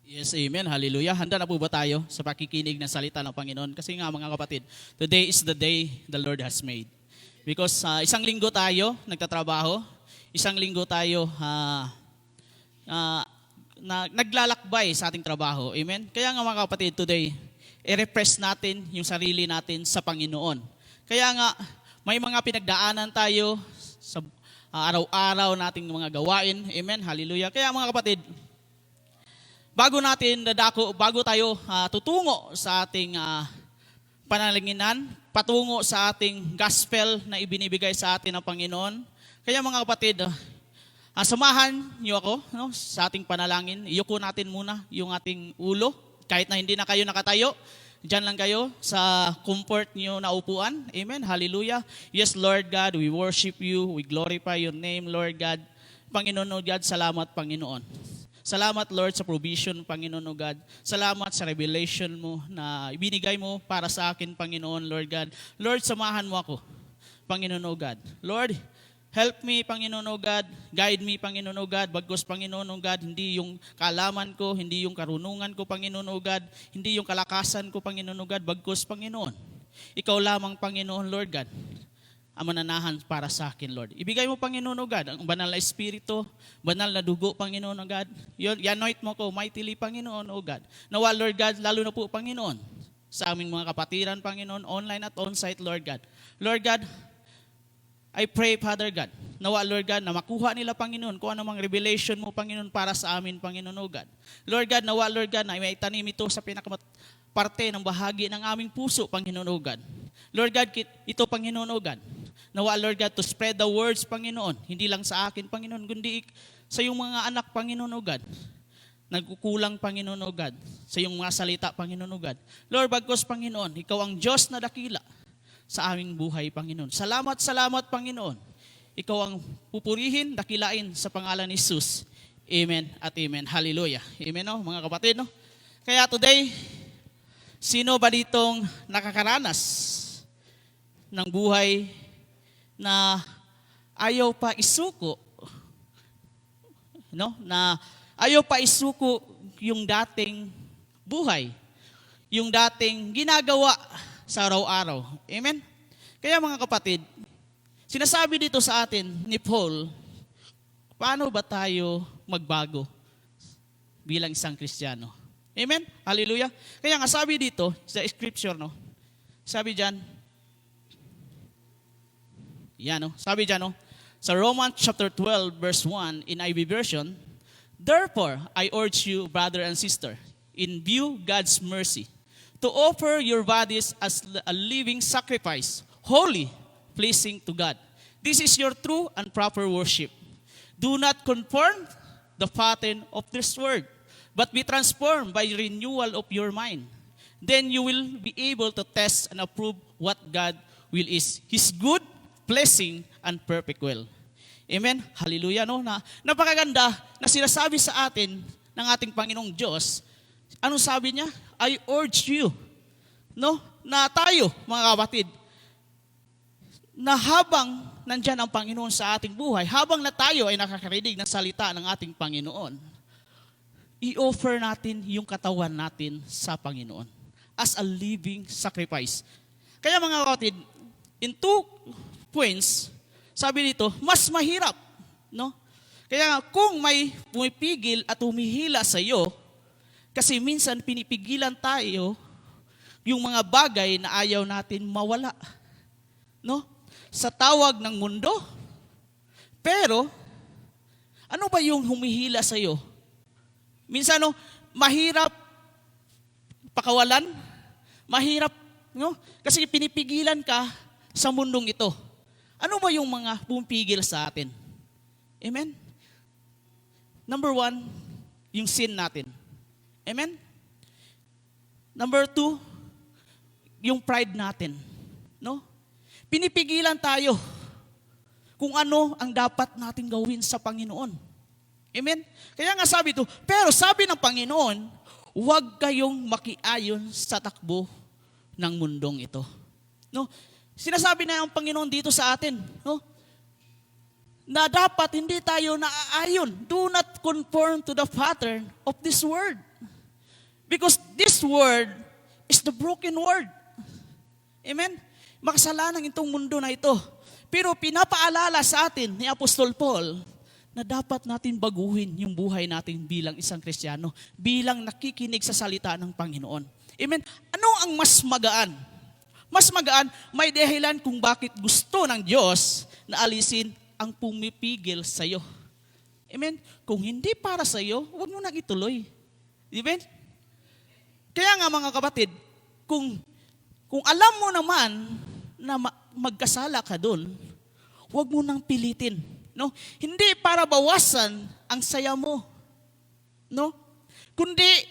Yes, amen. Hallelujah. Handa na po ba tayo sa pakikinig ng salita ng Panginoon? Kasi nga mga kapatid, today is the day the Lord has made. Because isang linggo tayo nagtatrabaho, isang linggo tayo naglalakbay sa ating trabaho. Amen? Kaya nga mga kapatid, today, i-refresh natin yung sarili natin sa Panginoon. Kaya nga, may mga pinagdaanan tayo sa araw-araw nating mga gawain. Amen? Hallelujah. Kaya mga kapatid, bago tayo tutungo sa ating panalinginan, patungo sa ating gospel na ibinibigay sa atin ng Panginoon. Kaya mga kapatid, samahan niyo ako sa ating panalangin. Iyuko natin muna yung ating ulo. Kahit na hindi na kayo nakatayo, diyan lang kayo sa comfort niyo na upuan. Amen. Hallelujah. Yes, Lord God, we worship you. We glorify your name, Lord God. Panginoon o God, salamat Panginoon. Salamat Lord sa provision, Panginoon o God. Salamat sa revelation mo na ibinigay mo para sa akin, Panginoon, Lord God. Lord, samahan mo ako, Panginoon o God. Lord, help me, Panginoon o God. Guide me, Panginoon o God. Bagkus, Panginoon o God, hindi yung kaalaman ko, hindi yung karunungan ko, Panginoon o God. Hindi yung kalakasan ko, Panginoon o God. Bagkus, Panginoon. Ikaw lamang, Panginoon, Lord God, ang mananahan para sa akin, Lord. Ibigay mo, Panginoon o God, ang banal na espiritu, banal na dugo, Panginoon o God. I-anoint mo ko mightily, Panginoon o God. Nawa, Lord God, lalo na po, Panginoon, sa aming mga kapatiran, Panginoon, online at on-site, Lord God. Lord God, I pray, Father God, nawa, Lord God, na makuha nila, Panginoon, kung anumang revelation mo, Panginoon, para sa amin, Panginoon o God. Lord God, nawa, Lord God, na may tanim ito sa parte ng bahagi ng aming puso, Panginoon o God. Lord God, ito, Panginoon o God, nawa, Lord God, to spread the words, Panginoon, hindi lang sa akin, Panginoon, kundi sa iyong mga anak, Panginoon o God. Nagkukulang, Panginoon o God, sa iyong mga salita, Panginoon o God. Lord, bagkus, Panginoon, ikaw ang Diyos na dakila sa aming buhay, Panginoon. Salamat, salamat, Panginoon. Ikaw ang pupurihin, dakilain sa pangalan ni Jesus. Amen at amen. Hallelujah. Amen, no, mga kapatid, no? Kaya today, sino ba ditong nakakaranas ng buhay na ayaw pa isuko, no? Na ayaw pa isuko yung dating buhay, yung dating ginagawa sa araw-araw. Amen? Kaya mga kapatid, sinasabi dito sa atin ni Paul, paano ba tayo magbago bilang isang Kristiyano? Amen? Hallelujah. Kaya nga sabi dito sa scripture, no? Sabi diyan, sabi diyan, no? Sa Romans chapter 12 verse 1 in IV version, therefore I urge you, brother and sister, in view God's mercy, to offer your bodies as a living sacrifice, holy, pleasing to God. This is your true and proper worship. Do not conform the pattern of this world, but be transformed by renewal of your mind. Then you will be able to test and approve what God will is, His good, blessing, and perfect will. Amen? Hallelujah, no? Napakaganda na sinasabi sa atin ng ating Panginoong Diyos. Anong sabi niya? I urge you, no? Na tayo, mga kapatid, na habang nandyan ang Panginoon sa ating buhay, habang na tayo ay nakakarinig ng salita ng ating Panginoon, i-offer natin yung katawan natin sa Panginoon as a living sacrifice. Kaya mga kapatid, in 2 points, sabi dito, mas mahirap, no? Kaya kung may pumipigil at humihila sa iyo, kasi minsan pinipigilan tayo yung mga bagay na ayaw natin mawala, no? Sa tawag ng mundo. Pero ano ba yung humihila sa iyo? Minsan, no, mahirap pakawalan, mahirap, no? Kasi pinipigilan ka sa mundong ito. Ano ba yung mga pumipigil sa atin? Amen? Number 1, yung sin natin. Amen? Number 2, yung pride natin. No? Pinipigilan tayo kung ano ang dapat natin gawin sa Panginoon. Amen? Kaya nga sabi ito, pero sabi ng Panginoon, huwag kayong makiayon sa takbo ng mundong ito. No? Sinasabi na ang Panginoon dito sa atin, no? Na dapat hindi tayo naaayon. Do not conform to the pattern of this world. Because this world is the broken world. Amen? Makasalanan itong mundo na ito. Pero pinapaalala sa atin ni Apostol Paul na dapat natin baguhin yung buhay natin bilang isang Kristiyano, bilang nakikinig sa salita ng Panginoon. Amen? Ano ang mas magaan? Mas magaan, may dahilan kung bakit gusto ng Diyos na alisin ang pumipigil sa iyo. Amen? Kung hindi para sa iyo, huwag mo nang ituloy. Amen? Kaya nga mga kapatid, kung alam mo naman na magkasala ka doon, huwag mo nang pilitin. No? Hindi para bawasan ang saya mo. No? Kundi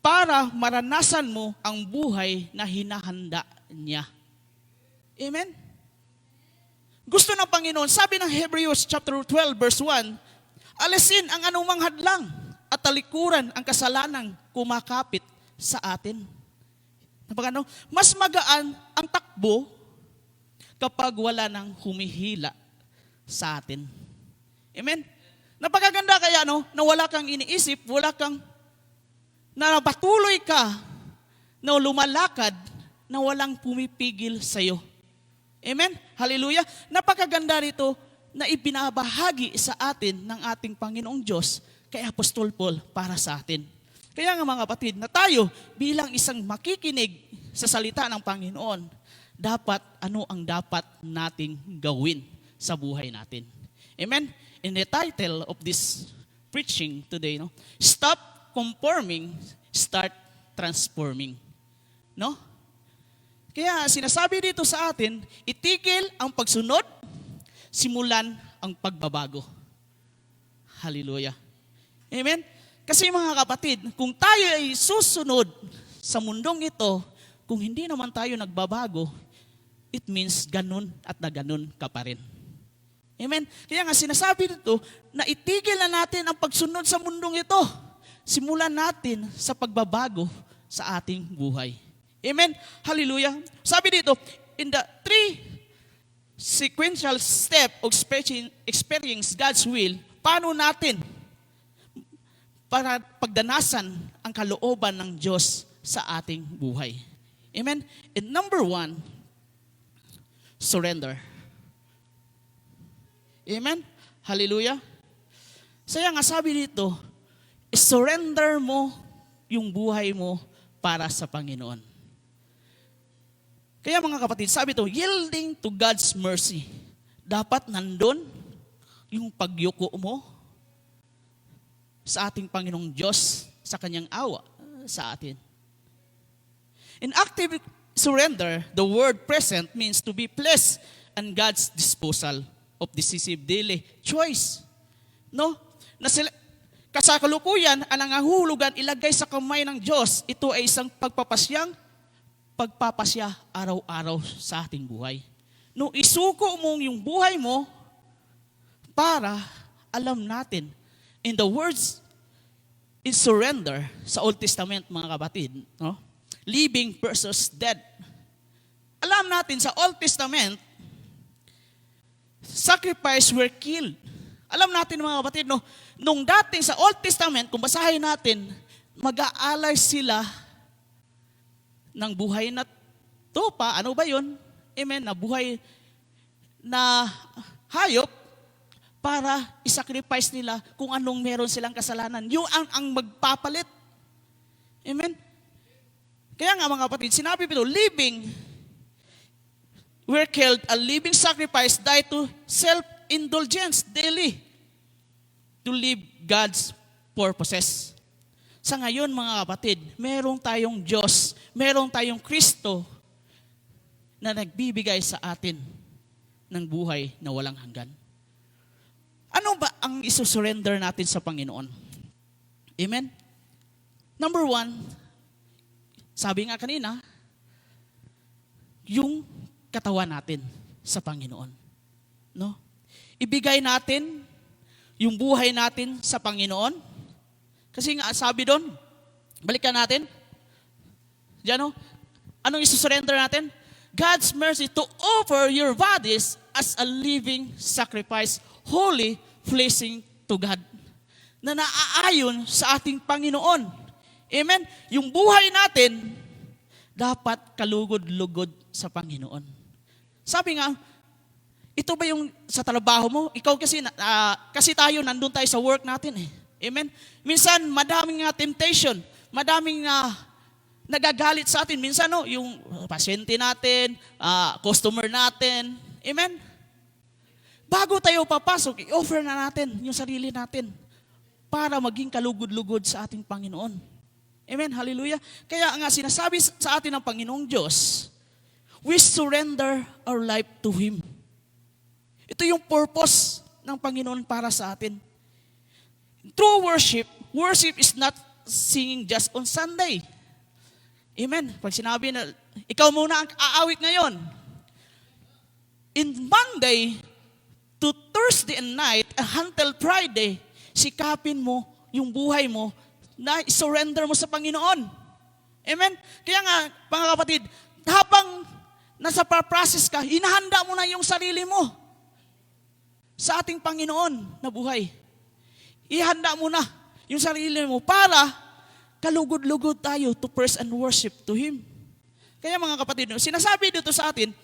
para maranasan mo ang buhay na hinahanda niya. Amen? Gusto ng Panginoon, sabi ng Hebrews chapter 12 verse 1, alisin ang anumang hadlang at talikuran ang kasalanang kumakapit sa atin. Napagano? Mas magaan ang takbo kapag wala nang humihila sa atin. Amen? Napakaganda kaya na wala kang iniisip, na patuloy ka na lumalakad na walang pumipigil sa iyo. Amen? Hallelujah. Napakaganda rito na ibinabahagi sa atin ng ating Panginoong Diyos kay Apostol Paul para sa atin. Kaya nga mga kapatid, na tayo bilang isang makikinig sa salita ng Panginoon, ano ang dapat nating gawin sa buhay natin. Amen? In the title of this preaching today, Stop Conforming, Start Transforming. No? Kaya sinasabi dito sa atin, itigil ang pagsunod, simulan ang pagbabago. Hallelujah. Amen? Kasi mga kapatid, kung tayo ay susunod sa mundong ito, kung hindi naman tayo nagbabago, it means ganun at na ganun ka pa rin. Amen? Kaya nga sinasabi dito na itigil na natin ang pagsunod sa mundong ito. Simulan natin sa pagbabago sa ating buhay. Amen? Hallelujah. Sabi dito, in the 3 sequential step of experience God's will, paano natin para pagdanasan ang kalooban ng Diyos sa ating buhay. Amen? And number 1, surrender. Amen? Hallelujah. Kaya nga sabi dito, surrender mo yung buhay mo para sa Panginoon. Kaya mga kapatid, sabi ito, yielding to God's mercy. Dapat nandun yung pagyuko mo sa ating Panginoong Diyos, sa Kanyang awa sa atin. In active surrender, the word present means to be placed on God's disposal of decisive daily choice. No? Sa kalukuyan, ang nangahulugan ilagay sa kamay ng Diyos, ito ay isang pagpapasya araw-araw sa ating buhay. No, isuko mo yung buhay mo para alam natin, in the words, in surrender, sa Old Testament mga kapatid, no? Living versus dead. Alam natin sa Old Testament, sacrifice were killed. Alam natin mga kapatid, nung dating sa Old Testament, kung basahin natin, mag-aalay sila ng buhay na tupa. Ano ba yun? Amen, na buhay na hayop para isacrifice nila kung anong meron silang kasalanan. Yung ang magpapalit. Amen? Kaya nga mga kapatid, sinabi ito, living, were killed, a living sacrifice, died to self-indulgence daily to live God's purposes. Sa ngayon mga kapatid, merong tayong Diyos, merong tayong Kristo na nagbibigay sa atin ng buhay na walang hanggan. Ano ba ang isusurrender natin sa Panginoon? Amen? Number 1, sabi nga kanina, yung katawan natin sa Panginoon. No? Ibigay natin yung buhay natin sa Panginoon. Kasi nga sabi doon, balikan natin. Diyan anong isusurrender natin? God's mercy to offer your bodies as a living sacrifice, holy, pleasing to God. Na naaayon sa ating Panginoon. Amen? Yung buhay natin, dapat kalugod-lugod sa Panginoon. Sabi nga, ito ba yung sa trabaho mo? Ikaw kasi tayo, nandun tayo sa work natin eh. Amen? Minsan, madaming temptation, madaming nagagalit sa atin. Minsan, yung pasyente natin, customer natin. Amen? Bago tayo papasok, i-offer na natin yung sarili natin para maging kalugod-lugod sa ating Panginoon. Amen? Hallelujah. Kaya nga sinasabi sa atin ng Panginoong Diyos, we surrender our life to Him. Ito yung purpose ng Panginoon para sa atin. True worship, worship is not singing just on Sunday. Amen? Pag sinabi na, ikaw muna ang aawit ngayon. In Monday to Thursday and night, until Friday, sikapin mo yung buhay mo na surrender mo sa Panginoon. Amen? Kaya nga, mga kapatid, habang nasa process ka, hinahanda mo na yung sarili mo sa ating Panginoon na buhay. Ihanda mo na yung sarili mo para kalugod-lugod tayo to praise and worship to Him. Kaya mga kapatid, sinasabi dito sa atin,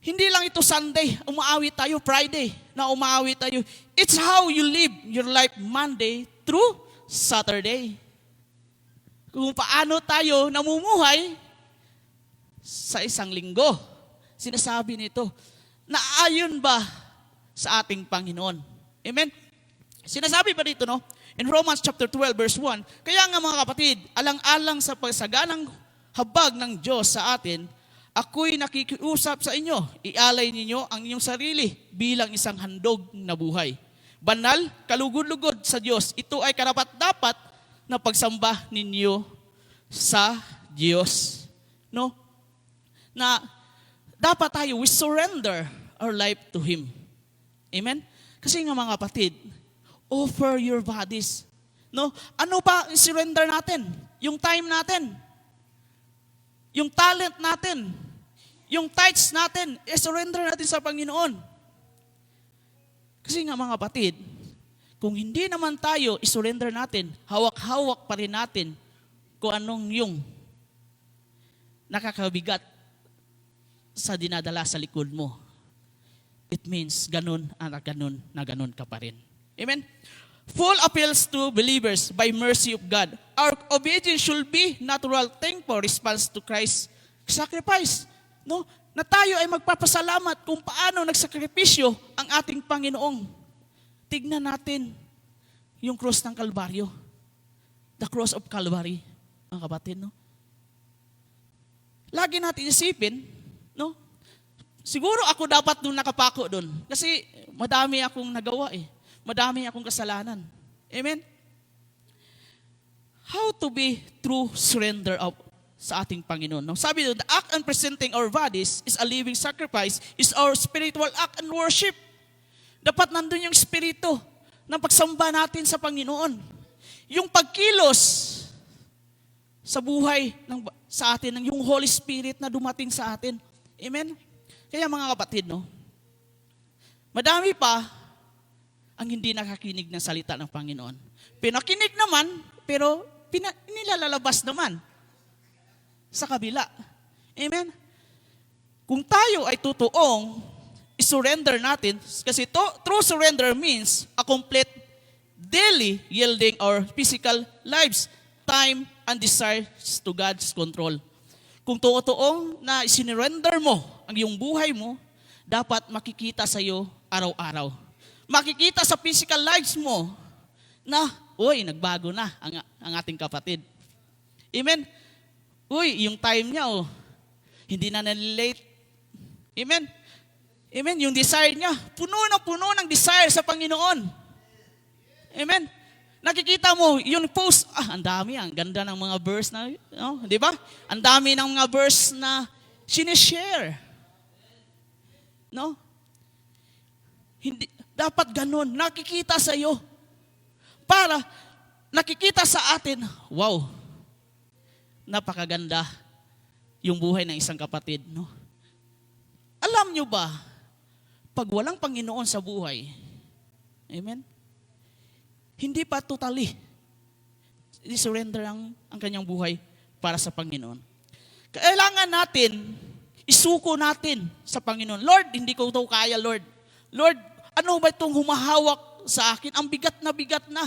hindi lang ito Sunday, umaawit tayo, Friday, na umaawit tayo. It's how you live your life Monday through Saturday. Kung paano tayo namumuhay sa isang linggo. Sinasabi nito, naayon ba sa ating Panginoon? Amen? Sinasabi pa dito, in Romans chapter 12, verse 1, kaya nga mga kapatid, alang-alang sa pagsaganang habag ng Diyos sa atin, ako'y nakikiusap sa inyo, ialay ninyo ang inyong sarili bilang isang handog na buhay. Banal, kalugod-lugod sa Diyos. Ito ay karapat-dapat na pagsamba ninyo sa Diyos. Na dapat tayo, we surrender our life to Him. Amen? Kasi nga mga kapatid, offer your bodies. Ano ba i-surrender natin? Yung time natin. Yung talent natin. Yung tithes natin. I-surrender natin sa Panginoon. Kasi nga mga kapatid, kung hindi naman tayo i-surrender natin, hawak-hawak pa rin natin kung anong yung nakakabigat sa dinadala sa likod mo. It means ganun ka pa rin. Amen? Full appeals to believers by mercy of God. Our obedience should be natural, thankful response to Christ's sacrifice. Na tayo ay magpapasalamat kung paano nagsakripisyo ang ating Panginoong. Tignan natin yung cross ng Kalbaryo. The cross of Calvary, mga kapatid, Lagi natin isipin, siguro ako dapat doon nakapako doon. Kasi madami akong nagawa Madami akong kasalanan. Amen? How to be true surrender of sa ating Panginoon. Sabi doon, the act and presenting our bodies is a living sacrifice, is our spiritual act and worship. Dapat nandun yung spirito ng pagsamba natin sa Panginoon. Yung pagkilos sa buhay sa atin, yung Holy Spirit na dumating sa atin. Amen? Kaya mga kapatid, madami pa ang hindi nakakinig ng salita ng Panginoon. Pinakinig naman, pero nilalabas naman sa kabila. Amen? Kung tayo ay totoong i-surrender natin, kasi true surrender means a complete daily yielding our physical lives, time, and desires to God's control. Kung totoong na isinurrender mo ang iyong buhay mo, dapat makikita sa iyo araw-araw. Makikita sa physical lives mo na, nagbago na ang ating kapatid. Amen? Yung time niya, hindi na nalilate. Amen? Amen? Yung desire niya, puno ng desire sa Panginoon. Amen? Nakikita mo, yung post, ang dami, ang ganda ng mga verse na, di ba? Ang dami ng mga verse na sinishare. Hindi, dapat ganun, nakikita sa iyo. Para nakikita sa atin, wow, napakaganda yung buhay ng isang kapatid. Alam nyo ba, pag walang Panginoon sa buhay, amen? Hindi pa totally. i-surrender ang kanyang buhay para sa Panginoon. Kailangan natin, isuko natin sa Panginoon. Lord, hindi ko ito kaya, Lord. Lord, ano ba itong humahawak sa akin? Ang bigat na.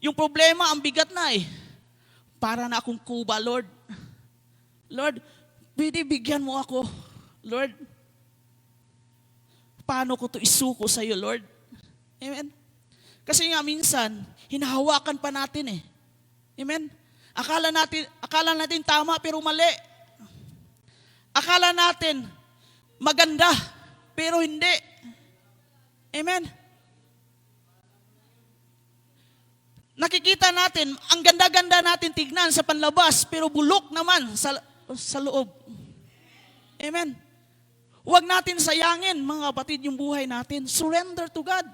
Yung problema, ang bigat na eh. Para na akong kuba, Lord. Lord, binibigyan mo ako. Lord, paano ko ito isuko sa iyo, Lord? Amen? Kasi nga minsan, hinahawakan pa natin eh. Amen? Akala natin tama pero mali. Akala natin maganda pero hindi. Amen? Nakikita natin, ang ganda-ganda natin tignan sa panlabas pero bulok naman sa loob. Amen? Huwag natin sayangin, mga kapatid, yung buhay natin. Surrender to God.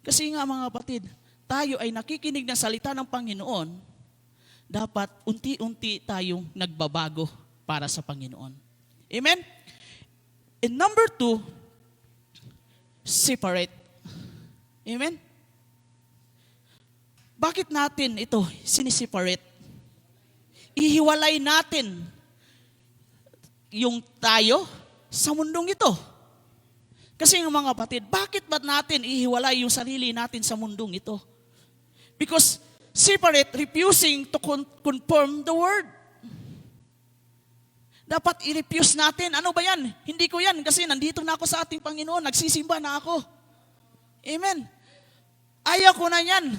Kasi nga, mga kapatid, tayo ay nakikinig ng salita ng Panginoon, dapat unti-unti tayong nagbabago para sa Panginoon. Amen? And number 2, separate. Amen? Bakit natin ito siniseparate? Ihiwalay natin yung tayo sa mundong ito. Kasi nga mga kapatid, bakit ba natin ihiwalay yung sarili natin sa mundong ito? Because separate, refusing to conform the word. Dapat i-refuse natin. Ano ba yan? Hindi ko yan kasi nandito na ako sa ating Panginoon. Nagsisimba na ako. Amen. Ayaw ko na yan.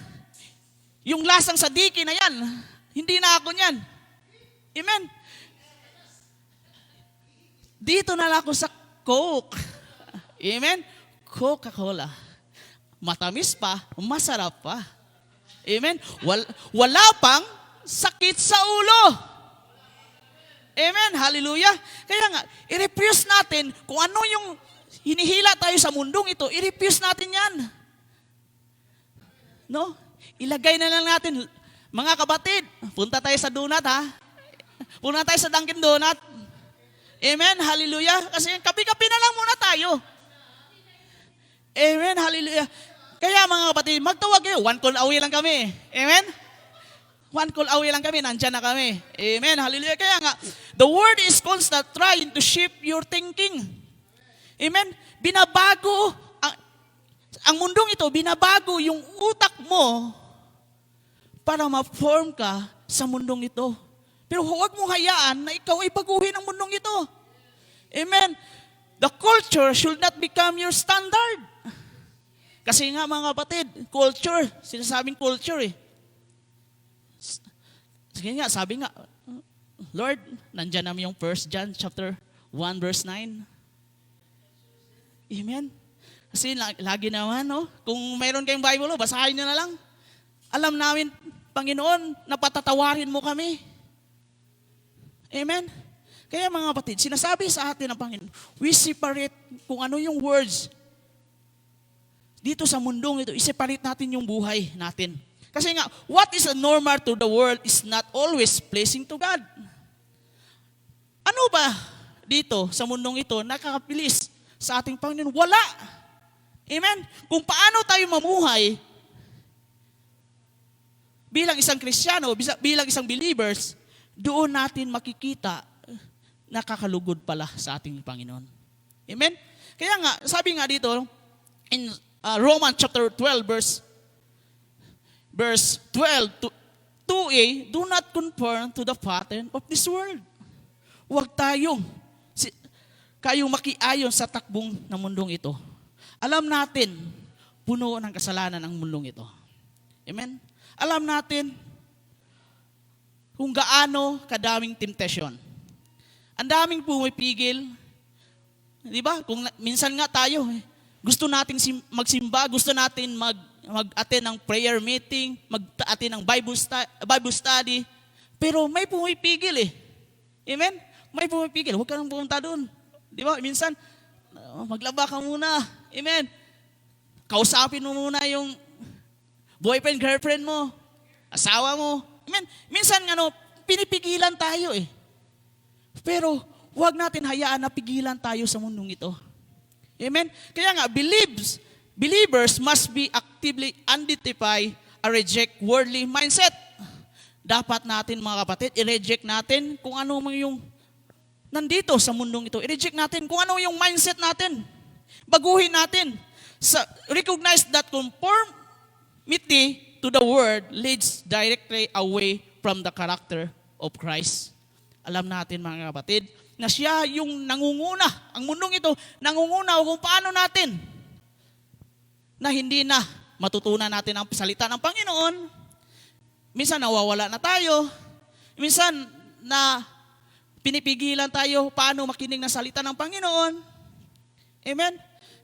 Yung lasang sadiki na yan, hindi na ako yan. Amen. Dito na lang ako sa Coke. Amen? Coca-Cola. Matamis pa, masarap pa. Amen? Wala pang sakit sa ulo. Amen? Hallelujah. Kaya nga, i-refuse natin kung ano yung hinihila tayo sa mundong ito, i-refuse natin yan. No? Ilagay na lang natin, mga kapatid, punta tayo sa donut ha. Punta tayo sa Dunkin Donut. Amen? Hallelujah. Kasi kapi-kapi na lang muna tayo. Amen? Hallelujah. Kaya mga kapatid, magtawag kayo. One call away lang kami. Amen? One call away lang kami. Nandyan na kami. Amen? Hallelujah. Kaya nga, the word is constant trying to shape your thinking. Amen? Binabago, ang mundong ito, binabago yung utak mo para ma-form ka sa mundong ito. Pero huwag mo hayaan na ikaw ay baguhin ang mundong ito. Amen? The culture should not become your standard. Kasi nga mga kapatid, culture, sinasabing culture eh. Sige nga, sabi nga, Lord, nandyan namin yung 1 John chapter 1 verse 9. Amen? Kasi lagi naman, no? Kung mayroon kayong Bible, basahin nyo na lang. Alam namin, Panginoon, napatatawarin mo kami. Amen? Kaya mga kapatid, sinasabi sa atin ng Panginoon, we separate kung ano yung words. Dito sa mundong ito, i-separate natin yung buhay natin. Kasi nga, what is a normal to the world is not always pleasing to God. Ano ba dito sa mundong ito nakakapilis sa ating Panginoon? Wala. Amen? Kung paano tayo mamuhay bilang isang Kristiyano, bilang isang believers, doon natin makikita nakakalugod pala sa ating Panginoon. Amen? Kaya nga, sabi nga dito, in Romans chapter 12, verse 12 to 2a, do not conform to the pattern of this world. Huwag kayong makiayon sa takbong ng mundong ito. Alam natin, puno ng kasalanan ang mundong ito. Amen? Alam natin kung gaano kadaming temptation. Ang daming pumipigil. Di ba? Kung minsan nga tayo, gusto nating magsimba, gusto natin mag-attend ng prayer meeting, mag-attend ng Bible study, pero may pumipigil eh. Amen? May pumipigil. Huwag ka nang pumunta doon. Di ba? Minsan, maglaba ka muna. Amen? Kausapin mo muna yung boyfriend, girlfriend mo, asawa mo. Amen? Minsan, pinipigilan tayo eh. Pero, huwag natin hayaan na pigilan tayo sa mundong ito. Amen? Kaya nga, believers must be actively identify reject worldly mindset. Dapat natin mga kapatid, i-reject natin kung ano man yung nandito sa mundong ito. I-reject natin kung ano yung mindset natin. Baguhin natin. Recognize that conformity to the world leads directly away from the character of Christ. Alam natin mga kapatid, na siya yung nangunguna. Ang mundong ito, nangunguna kung paano natin na hindi na matutunan natin ang salita ng Panginoon. Minsan nawawala na tayo. Minsan na pinipigilan tayo paano makinig ng salita ng Panginoon. Amen?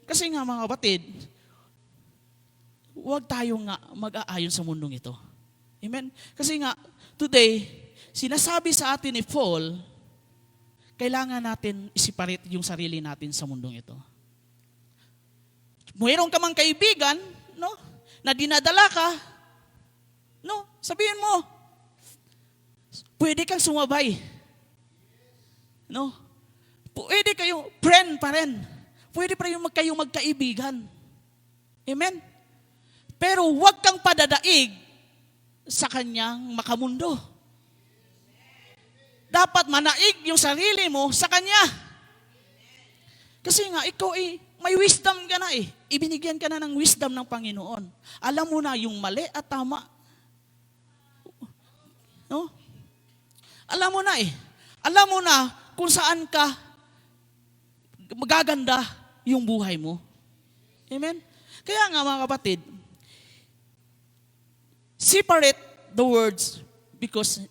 Kasi nga mga kapatid, huwag tayo nga mag-aayon sa mundong ito. Amen? Kasi nga, today, sinasabi sa atin ni Paul, kailangan natin isiparate yung sarili natin sa mundong ito. Mayroon ka mang kaibigan, no, na dinadala ka, no, sabihin mo, pwede kang sumabay. No? Pwede kayo, friend pa rin. Pwede pa rin kayong magkaibigan. Amen? Pero huwag kang padadaig sa kanyang makamundo. Dapat manaig yung sarili mo sa kanya. Kasi nga, ikaw may wisdom ka na eh. Ibinigyan ka na ng wisdom ng Panginoon. Alam mo na yung mali at tama. No? Alam mo na eh. Alam mo na kung saan ka magaganda yung buhay mo. Amen? Kaya nga mga kapatid, separate the words because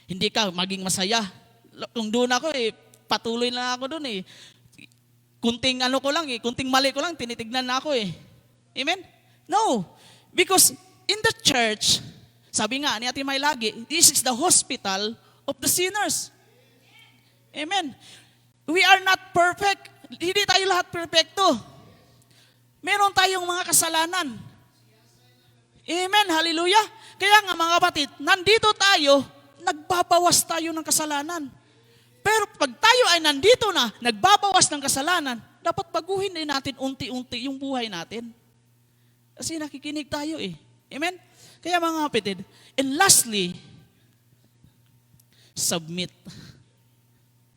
hindi ka maging masaya. Kung doon ako patuloy na ako doon Kunting kunting mali ko lang, tinitignan na ako Amen? No. Because in the church, sabi nga ni Ate May lagi, this is the hospital of the sinners. Amen. We are not perfect. Hindi tayo lahat perfecto. Meron tayong mga kasalanan. Amen. Hallelujah. Kaya nga mga kapatid, nandito tayo, nagbabawas tayo ng kasalanan. Pero pag tayo ay nandito na, nagbabawas ng kasalanan, dapat baguhin din natin unti-unti yung buhay natin. Kasi nakikinig tayo Amen? Kaya mga kapatid, and lastly, submit.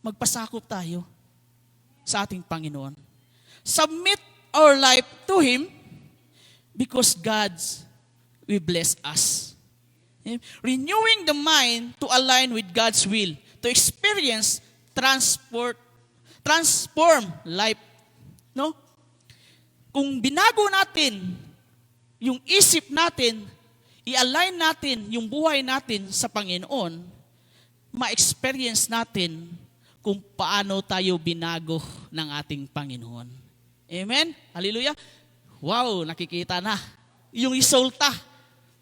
Magpasakop tayo sa ating Panginoon. Submit our life to Him because God's will bless us. Renewing the mind to align with God's will, to experience transform life. No? Kung binago natin yung isip natin, i-align natin yung buhay natin sa Panginoon, ma-experience natin kung paano tayo binago ng ating Panginoon. Amen? Hallelujah? Wow, nakikita na. Yung resulta.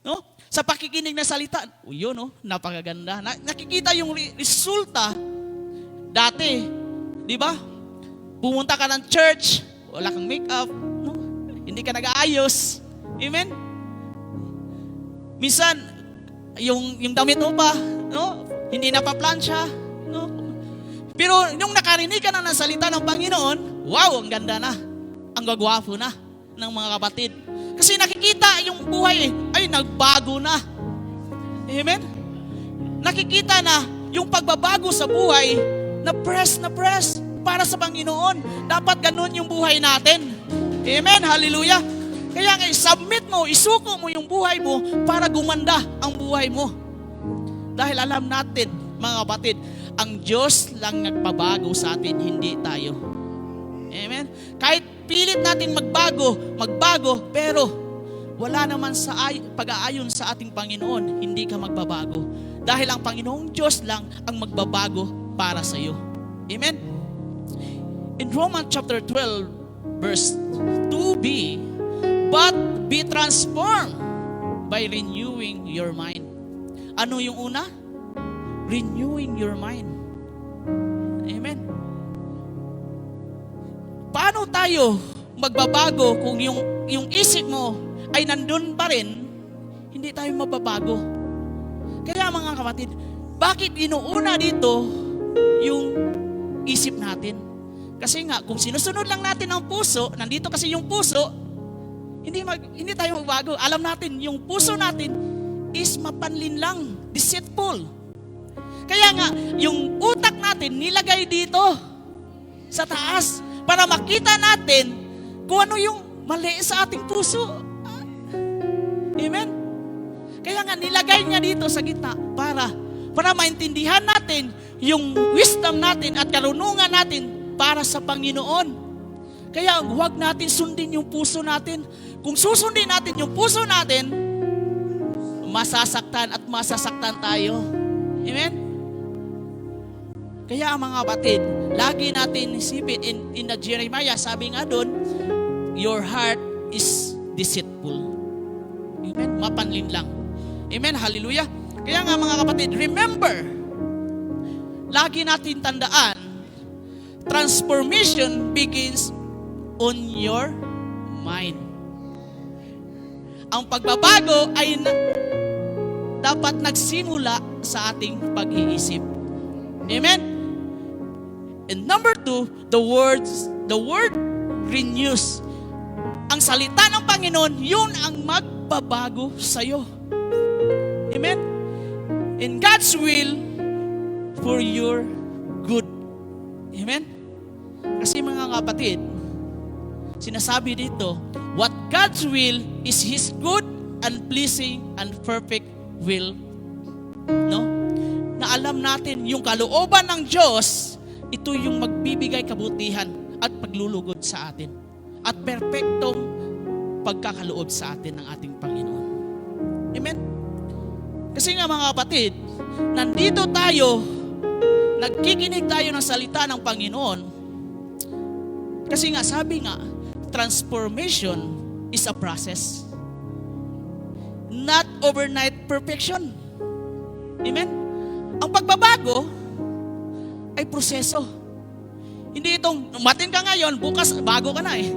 No? Sa pakikinig na salita, yun, napakaganda. Nakikita yung resulta dati. Di ba? Pumunta ka ng church, wala kang makeup, hindi ka nag-aayos. Amen? Minsan, yung damit mo pa, hindi na pa-plansya. Pero yung nakarinig ka na ng salita ng Panginoon, wow, ang ganda na. Ang gagwapo na ng mga kapatid. Kasi nakikita yung buhay ay nagbago na. Amen? Nakikita na yung pagbabago sa buhay na press para sa Panginoon. Dapat ganun yung buhay natin. Amen? Hallelujah? Kaya nga, submit mo, isuko mo yung buhay mo para gumanda ang buhay mo. Dahil alam natin, mga kapatid, ang Diyos lang nagpabago sa atin, hindi tayo. Amen? Kahit pilit nating magbago, pero wala naman sa pag-aayon sa ating Panginoon, hindi ka magbabago. Dahil ang Panginoong Diyos lang ang magbabago para sa iyo. Amen? In Romans chapter 12, verse 2b, but be transformed by renewing your mind. Ano yung una? Renewing your mind. Amen. Paano tayo magbabago kung yung isip mo ay nandun pa rin, hindi tayo mababago. Kaya mga kapatid, bakit inuuna dito yung isip natin? Kasi nga, kung sinusunod lang natin ang puso, nandito kasi yung puso, Hindi tayo magbago. Alam natin, yung puso natin is mapanlinlang, deceitful. Kaya nga, yung utak natin nilagay dito sa taas para makita natin kung ano yung mali sa ating puso. Amen? Kaya nga, nilagay niya dito sa gitna para maintindihan natin yung wisdom natin at karunungan natin para sa Panginoon. Kaya huwag natin sundin yung puso natin. Kung susundin natin yung puso natin, masasaktan at masasaktan tayo. Amen? Kaya mga kapatid, lagi natin isipin in the Jeremiah, sabi nga doon, your heart is deceitful. Amen? Mapanlin lang. Amen? Hallelujah. Kaya nga mga kapatid, remember, lagi natin tandaan, transformation begins on your mind. Ang pagbabago ay dapat nagsimula sa ating pag-iisip. Amen? And number 2, the word renews. Ang salita ng Panginoon, yun ang magbabago sa'yo. Amen? In God's will for your good. Amen? Kasi mga kapatid, sinasabi dito, what God's will is His good and pleasing and perfect will. No? Na alam natin yung kalooban ng Diyos, ito yung magbibigay kabutihan at paglulugod sa atin. At perpektong pagkakaloob sa atin ng ating Panginoon. Amen? Kasi nga mga kapatid, nandito tayo, nagkikinig tayo ng salita ng Panginoon. Kasi nga, sabi nga, transformation is a process. Not overnight perfection. Amen? Ang pagbabago ay proseso. Hindi itong, umatin ka ngayon, bukas, bago ka na eh.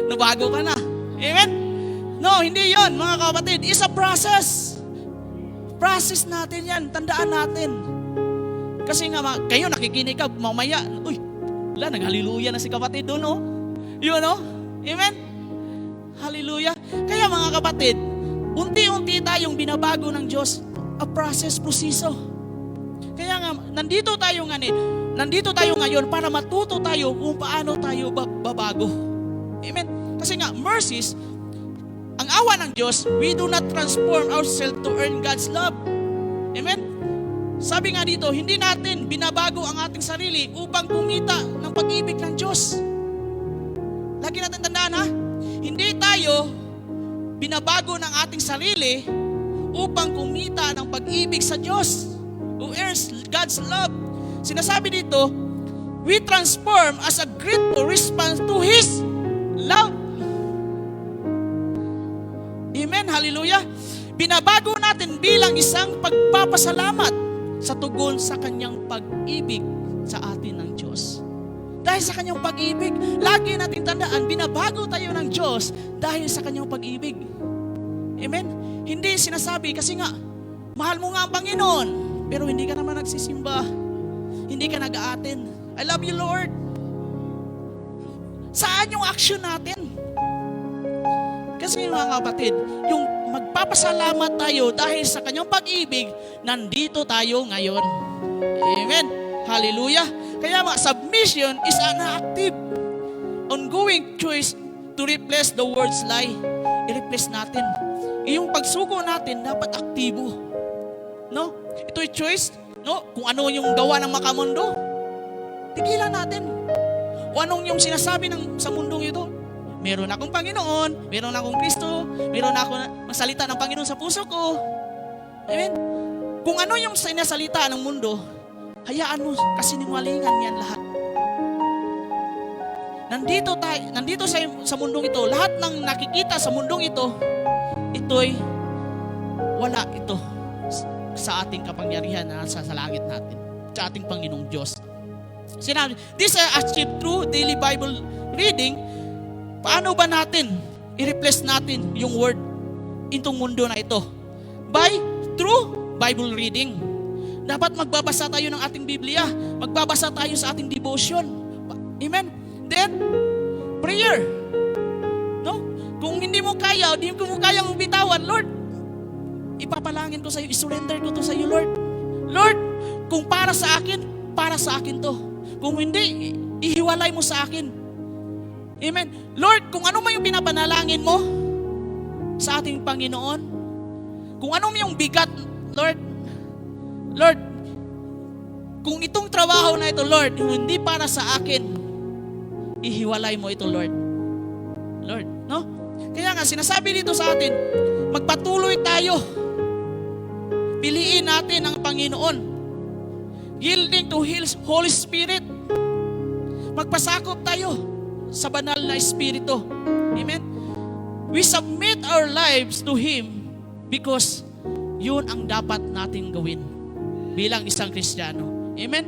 Nabago ka na. Amen? No, hindi yon mga kapatid. It's a process. Process natin yan. Tandaan natin. Kasi nga, kayo nakikinig ka, mamaya, uy, wala, nag-hallelujah na si kapatid doon, oh. Yun, oh. Amen? Hallelujah. Kaya mga kapatid, unti-unti tayong binabago ng Diyos. A process, proseso. Kaya nga, nandito tayo ngayon para matuto tayo kung paano tayo babago. Amen? Kasi nga, mercies, ang awa ng Diyos, we do not transform ourselves to earn God's love. Amen? Sabi nga dito, hindi natin binabago ang ating sarili upang kumita ng pag-ibig ng Diyos. Lagi natin tandaan ha, hindi tayo binabago ng ating sarili upang kumita ng pag-ibig sa Diyos, who earns God's love. Sinasabi dito, we transform as a grateful response to His love. Amen, hallelujah. Binabago natin bilang isang pagpapasalamat sa tugon sa kanyang pag-ibig sa atin ng Diyos. Dahil sa kanyang pag-ibig, lagi natin tandaan, binabago tayo ng Diyos dahil sa kanyang pag-ibig. Amen? Hindi sinasabi, kasi nga, mahal mo nga ang Panginoon, pero hindi ka naman nagsisimba. Hindi ka nag-aaten. I love you, Lord. Saan yung action natin? Kasi mga kapatid, yung magpapasalamat tayo dahil sa kanyang pag-ibig, nandito tayo ngayon. Amen. Hallelujah. Kaya submission is an active, ongoing choice to replace the world's lie. I-replace natin. Yung pagsuko natin, dapat aktibo. No? Ito'y choice. No? Kung ano yung gawa ng makamundo, tigilan natin. O anong yung sinasabi sa mundong ito? Meron akong Panginoon, meron akong Kristo, meron akong salita ng Panginoon sa puso ko. Amen? Kung ano yung sinasalita ng mundo, hayaan mo, kasinungalingan yan lahat. Nandito sa mundong ito, lahat ng nakikita sa mundong ito, ito'y wala ito sa ating kapangyarihan na sa langit natin, sa ating Panginoong Diyos. Sinabi, this is achieved through daily Bible reading. Paano ba natin i-replace natin yung word itong mundo na ito? Through Bible reading. Dapat magbabasa tayo ng ating Biblia. Magbabasa tayo sa ating devotion. Amen? Then, prayer. No? Kung hindi mo kaya, hindi mo kayang bitawan, Lord, ipapalangin ko sa iyo, isurrender ko to sa iyo, Lord. Lord, kung para sa akin to. Kung hindi, ihiwalay mo sa akin. Amen. Lord, kung ano man yung pinapanalangin mo sa ating Panginoon, kung ano man yung bigat, Lord, kung itong trabaho na ito, Lord, hindi para sa akin, ihiwalay mo ito, Lord. Lord, no? Kaya nga, sinasabi dito sa atin, magpatuloy tayo. Piliin natin ang Panginoon. Yielding to His Holy Spirit. Magpasakop tayo sa banal na Espiritu. Amen? We submit our lives to Him because yun ang dapat natin gawin bilang isang Kristiyano. Amen?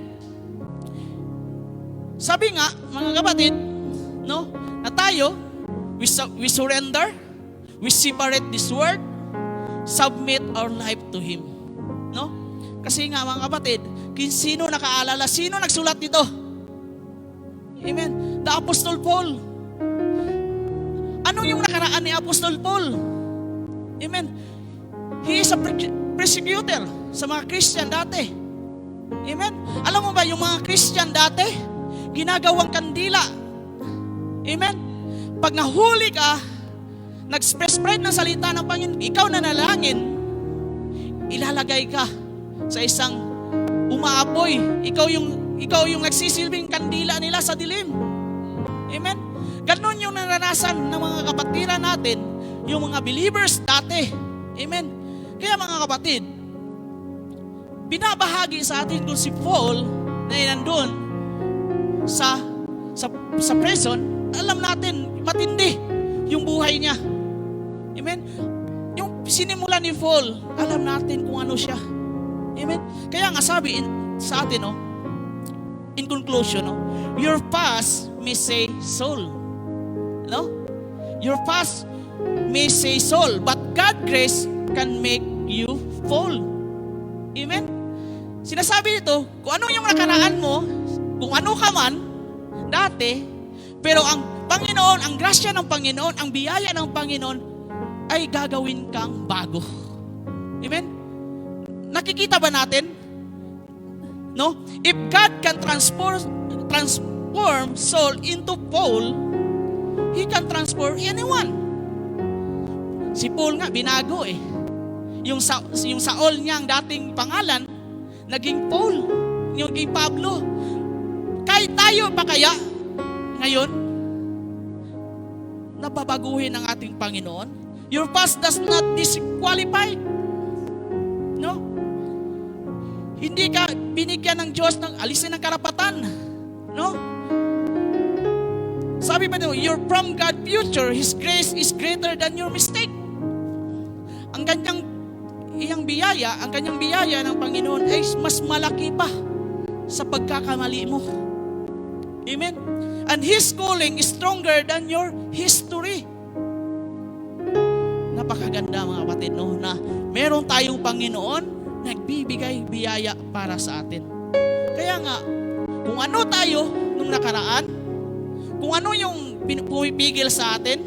Sabi nga, mga kapatid, no, na tayo, we surrender, we separate this word, submit our life to Him. No? Kasi nga, mga kapatid, sino nakaalala, sino nagsulat dito? Amen. The Apostle Paul. Ano yung nakaraan ni Apostle Paul? Amen. He is a persecutor sa mga Christian dati. Amen. Alam mo ba, yung mga Christian dati, ginagawang kandila. Amen. Pag nahuli ka, nag-spread ng salita ng Panginoon, ikaw na nalangin, ilalagay ka sa isang umaapoy. Ikaw yung nagsisilbing kandila nila sa dilim. Amen? Ganon yung naranasan ng mga kapatiran natin, yung mga believers dati. Amen? Kaya mga kapatid, binabahagi sa atin kung si Paul na nandun sa prison, alam natin, matindi yung buhay niya. Amen? Yung sinimula ni Paul, alam natin kung ano siya. Amen? Kaya nga sabi sa atin, no, in conclusion, no, your past may say soul. No? Your past may say soul, but God's grace can make you full. Amen? Sinasabi dito, kung ano yung nakaraan mo, kung ano ka man, dati, pero ang Panginoon, ang grasya ng Panginoon, ang biyaya ng Panginoon, ay gagawin kang bago. Amen? Nakikita ba natin? No? If God can transform soul into Paul, He can transform anyone. Si Paul nga, binago eh. Yung Saul niya, ang dating pangalan, naging Paul, yung naging Pablo. Kahit tayo pa kaya, ngayon, nababaguhin ang ating Panginoon? Your past does not disqualify. No? Hindi ka binigyan ng Diyos ng alisin ng karapatan. No? Sabi pa dito, you're from God future, His grace is greater than your mistake. Ang kanyang biyaya ng Panginoon ay mas malaki pa sa pagkakamali mo. Amen? And His calling is stronger than your history. Napakaganda mga kapatid, no? Na meron tayong Panginoon nagbibigay biyaya para sa atin. Kaya nga, kung ano tayo nung nakaraan, kung ano yung pumipigil sa atin,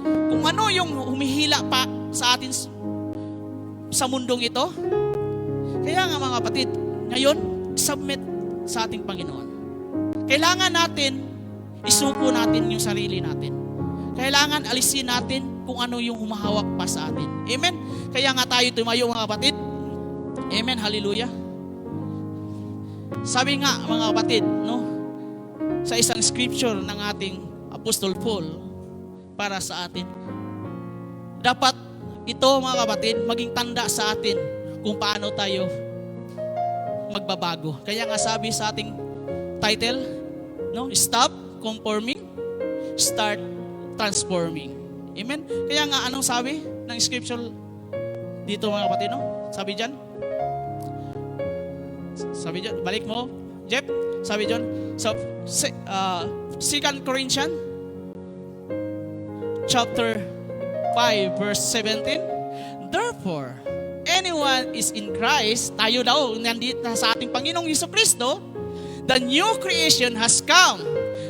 kung ano yung humihila pa sa atin sa mundong ito, kaya nga mga kapatid, ngayon, submit sa ating Panginoon. Kailangan natin, isuko natin yung sarili natin. Kailangan alisin natin kung ano yung humahawak pa sa atin. Amen? Kaya nga tayo tumayo mga kapatid. Amen, hallelujah. Sabi nga mga kapatid, no, sa isang scripture ng ating Apostle Paul para sa atin, dapat ito mga kapatid maging tanda sa atin kung paano tayo magbabago. Kaya nga sabi sa ating title, no, stop conforming, start transforming. Amen? Kaya nga anong sabi ng scripture dito mga kapatid, no? Sabi dyan, balik mo, Jeff. Sabi dyan, so, 2 Corinthians chapter 5 verse 17. Therefore, anyone is in Christ, tayo daw, nandito sa ating Panginoong Jesucristo, the new creation has come.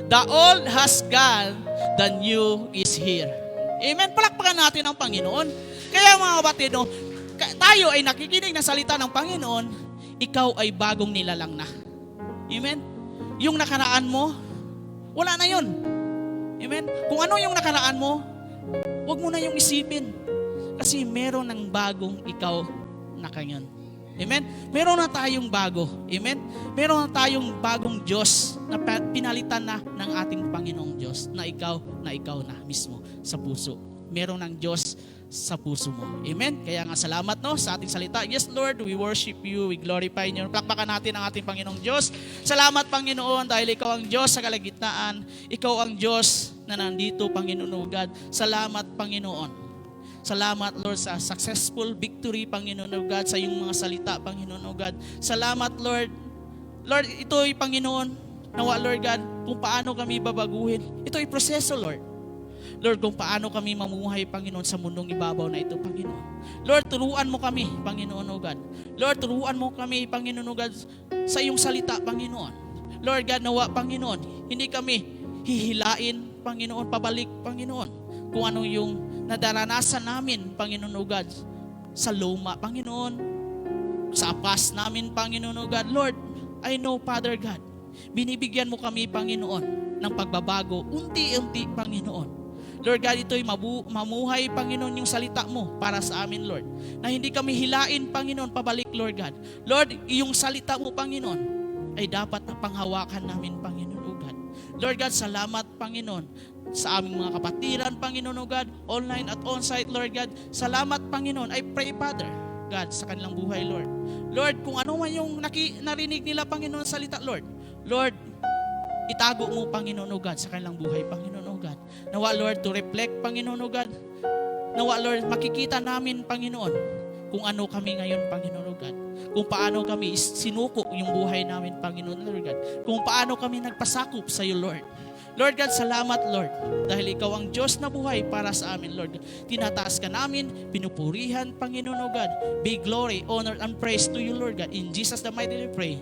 The old has gone, the new is here. Amen? Palakpakan natin ang Panginoon. Kaya mga kapatid, no, tayo ay nakikinig ng salita ng Panginoon, ikaw ay bagong nilalang na. Amen? Yung nakaraan mo, wala na yun. Amen? Kung ano yung nakaraan mo, huwag mo na yung isipin. Kasi meron ng bagong ikaw na ngayon. Amen? Meron na tayong bago. Amen? Meron na tayong bagong Diyos na pinalitan na ng ating Panginoong Diyos na ikaw na mismo sa puso. Meron ng Diyos sa puso mo. Amen? Kaya nga salamat no sa ating salita. Yes Lord, we worship you, we glorify you. Palakpakan natin ang ating Panginoong Diyos. Salamat Panginoon dahil ikaw ang Diyos sa kalagitnaan. Ikaw ang Diyos na nandito Panginoon o God. Salamat Panginoon. Salamat Lord sa successful victory Panginoon o God sa iyong mga salita Panginoon o God. Salamat Lord. Lord, ito'y Panginoon. Nawa Lord God kung paano kami babaguhin. Ito'y proseso Lord. Lord, kung paano kami mamuhay, Panginoon, sa mundong ibabaw na ito, Panginoon. Lord, turuan mo kami, Panginoon, O God. Lord, turuan mo kami, Panginoon, O God, sa iyong salita, Panginoon. Lord God, nawa, Panginoon, hindi kami hihilain, Panginoon, pabalik, Panginoon, kung ano yung nadaranasan namin, Panginoon, O God, sa luma, Panginoon, sa past namin, Panginoon, O God. Lord, I know, Father God, binibigyan mo kami, Panginoon, ng pagbabago, unti-unti, Panginoon. Lord God, ito'y mamuhay, Panginoon, yung salita mo para sa amin, Lord. Na hindi kami hilain, Panginoon, pabalik, Lord God. Lord, iyong salita mo, Panginoon, ay dapat na panghawakan namin, Panginoon, O God. Lord God, salamat, Panginoon, sa aming mga kapatiran, Panginoon, O God, online at on-site, Lord God. Salamat, Panginoon. I pray, Father, God, sa kanilang buhay, Lord. Lord, kung ano man yung narinig nila, Panginoon, salita, Lord. Lord, itago mo, Panginoon, O God, sa kanilang buhay, Panginoon, O God. Nawa, Lord, to reflect, Panginoon, O God. Nawa, Lord, makikita namin, Panginoon, kung ano kami ngayon, Panginoon, O God. Kung paano kami sinuko yung buhay namin, Panginoon, Lord God. Kung paano kami nagpasakop sa iyo, Lord. Lord God, salamat, Lord. Dahil ikaw ang Diyos na buhay para sa amin, Lord. Tinataas ka namin, pinupurihan, Panginoon, O God. Big glory, honor, and praise to you, Lord God. In Jesus the mighty name we pray.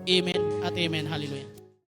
Amen at amen. Hallelujah.